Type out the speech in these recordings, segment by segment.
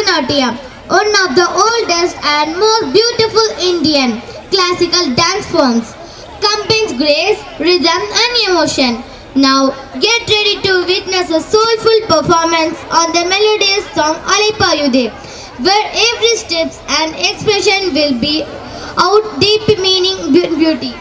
Bharatanatyam, one of the oldest and most beautiful Indian classical dance forms, combines grace, rhythm and emotion. Now get ready to witness a soulful performance on the melodious song Alaipayude, where every step and expression will be out deep meaning beauty.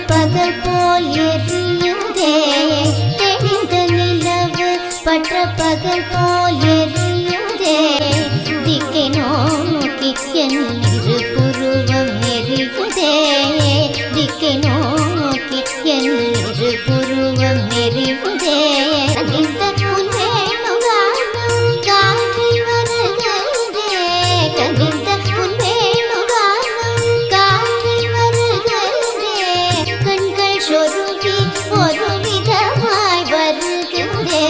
பகல் போல் எரியுதே தெளிந்த நிலவு பற்ற பகல் போல் எரியுதே திக்கை நோக்கி என் இரு புருவம் எரியுதே திக்கை நோக்கி என் இரு புருவம் எரியுதே இந்த உன் வேணுகானம் காற்றில் வருகிறதே கனிந்த உன் வேணுகானம் காற்றில் வருகிறதே கண்கள் சொருகி ஒரு விதமாய் வருகிறதே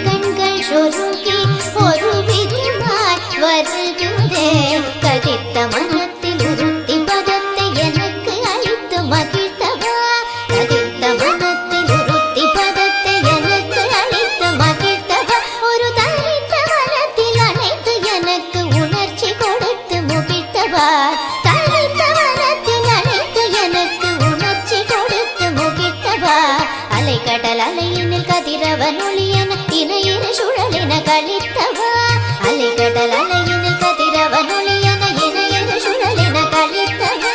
கண்கள் சொருகி ஒரு விதமாய் வருகிறதே கதித்த மனத்தில் உறுத்தி பதத்தை எனக்கு அளித்து மகிழ்த்தவா கதித்த மனத்தில் உறுத்தி பதத்தை எனக்கு அளித்து மகிழ்த்தவா ஒரு தனித்த மனத்தில் அனைத்து எனக்கு உணர்ச்சி கொடுத்து முகிழ்த்தவா தனித்த மனத்தில் அனைத்து எனக்கு உணர்ச்சி கொடுத்து முகிழ்த்தவா அலை கடல் அலையினில் கதிரவன் ஒளியன இணையிரு சுழலின கழித்தவா அலை கடல் அலையினில் கதிரவன் ஒளியன இணையிரு சுழலின கழித்தவா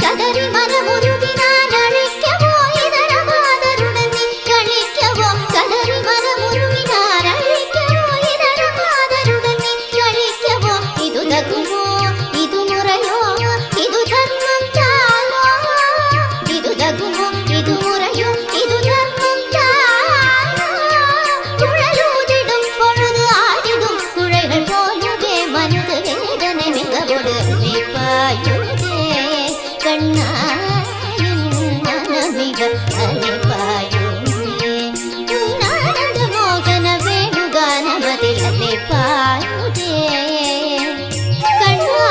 கதறி மனமுருகி நான் அழைக்கவோ இதர மாதருடன் நீ கழிக்கவோ கதறி மனமுருகி நான் அழைக்கவோ இதர மாதருடன் நீ கழிக்கவோ இது தகுமோ இது முறையோ இது தர்மம் தானோ இது தகுமோ இது முறையோ இது தர்மம் தானோ குழலூதிடும் பொழுது ஆடிடும் குழைகள் போலவே மனித வேதனை மிகவோடு அலைபாயுதே கண்ணாயின் மனமிக அலைபாயுதே ஆனந்த மோகன வேணுகானமதில் அலைபாயுதே கண்ணா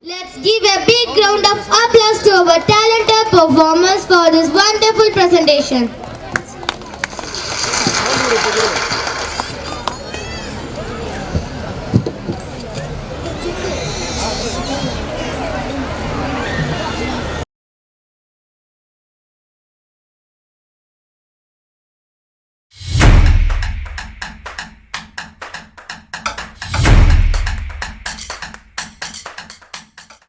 Let's give a big round of applause to our talented performers for this wonderful presentation.